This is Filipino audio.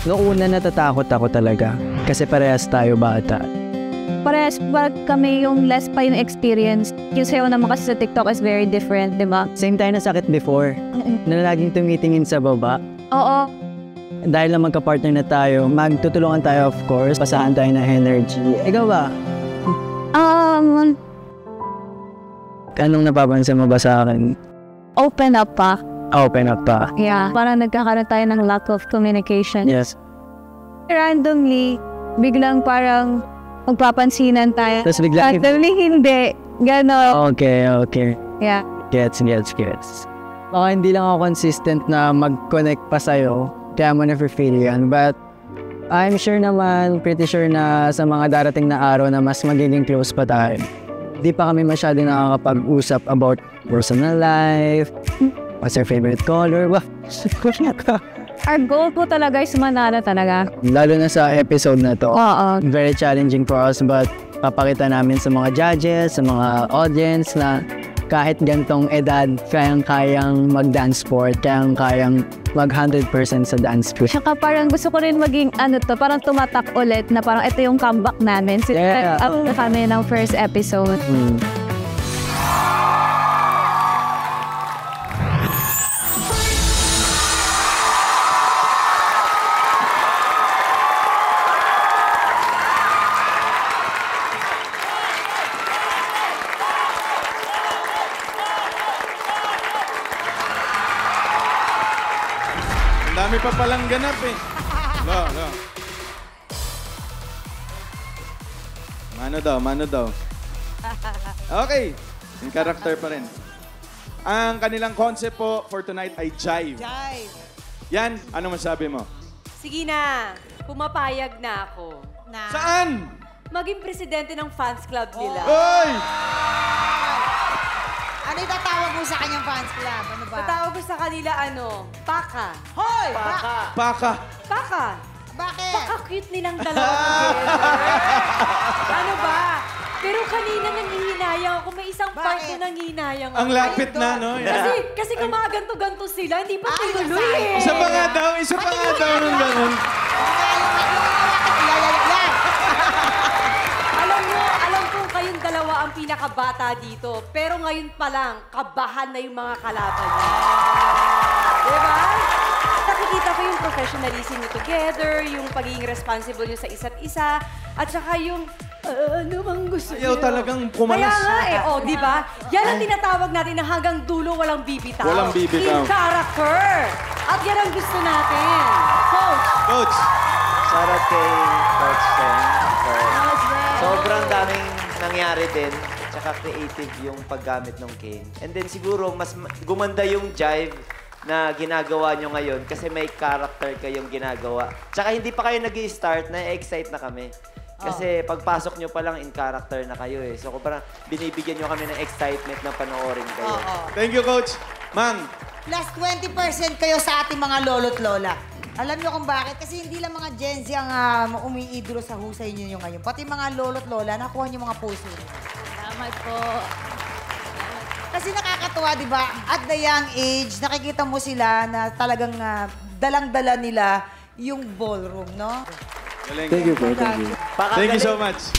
Noong una natatakot ako talaga kasi parehas tayo bata. Parehas ba kami yung less pa yung experience? Yung sayo naman kasi sa TikTok is very different, di ba? Same tayo na sakit before, na laging tumitingin sa baba. Oo. Dahil lang magka-partner na tayo, magtutulungan tayo of course, pasahan tayo ng energy. Ikaw ba? Anong napapansin mo ba sa akin? Open up pa. Open up pa. Yeah. Parang nagkakaroon tayo ng lack of communication. Yes. Randomly, biglang parang magpapansinan tayo. Tapos biglang... Randomly, hindi. Gano'n. Okay. Yeah. Gets. Baka hindi lang ako consistent na mag-connect pa sa'yo, kaya mo na-feel yan. But I'm sure naman, pretty sure na sa mga darating na araw na mas magiging close pa tayo. Di pa kami masyado nakakapag-usap about personal life, what's your favorite color, Our goal po talaga is manalo talaga. Lalo na sa episode na to. Oo. Very challenging for us, but papakita namin sa mga judges, sa mga audience na kahit gantong edad, kayang-kayang mag-dance sport, kayang-kayang mag-100% sa dance sport. Tsaka parang gusto ko rin maging parang tumatak ulit na parang ito yung comeback namin. Yeah. Up na kami ng first episode. Dami pa palang ganap eh. Lo. Mano daw. Okay. Yung character pa rin. Ang kanilang concept po for tonight ay Jive. Jive. Yan, ano masabi mo? Sige na, pumapayag na ako. Saan? Maging presidente ng fans club nila. Oy! Ano yung tatawag mo sa kanyang fans club? Ano ba? Tatawag ko sa kanila Paka. Hoy! Paka. Paka. Bakit? Paka-cute nilang dalawa together. Ano ba? Pero kanina nangihinayang ako. May isang part Bakit? na nangihinayang ako. Ang lapit na, no? Kasi gumaganto-ganto sila, hindi pa tinuloy eh. Isa pa nga daw ng ganun. Alam ko kayong dalawa ang pinakabata dito. Pero ngayon pa lang, kabahan na yung mga kalaban niyo. Diba? Nakikita ko yung professionalism niyo together, yung pagiging responsible niyo sa isa't isa, at saka yung ano bang gusto niyo? Ayaw talagang kumalas. Kaya nga di ba? Yan ang tinatawag natin na hanggang dulo walang bibitaw. Walang bibitaw. In character. At yan ang gusto natin. Coach. Shoutout kay Coach Chen. Sobrang daming nangyari din. Tsaka creative yung paggamit ng cane. And then siguro mas gumanda yung jive na ginagawa nyo ngayon kasi may character kayong ginagawa. Tsaka hindi pa kayo nag-i-start, na-excite na kami. Kasi pagpasok nyo pa lang in character na kayo eh. So parang binibigyan nyo kami ng excitement na panoorin kayo. Thank you, Coach. Mang. Plus 20% kayo sa ating mga lolo't lola. Alam niyo kung bakit? Kasi hindi lang mga Gen Z ang umiidolo sa husay niyo ngayon. Pati mga lolo't lola, nakuha niyo mga puso niyo. Salamat po. Kasi nakakatuwa, di ba? At the young age, nakikita mo sila na talagang dalang-dala nila yung ballroom, no? Galing. Thank you po. Thank you so much.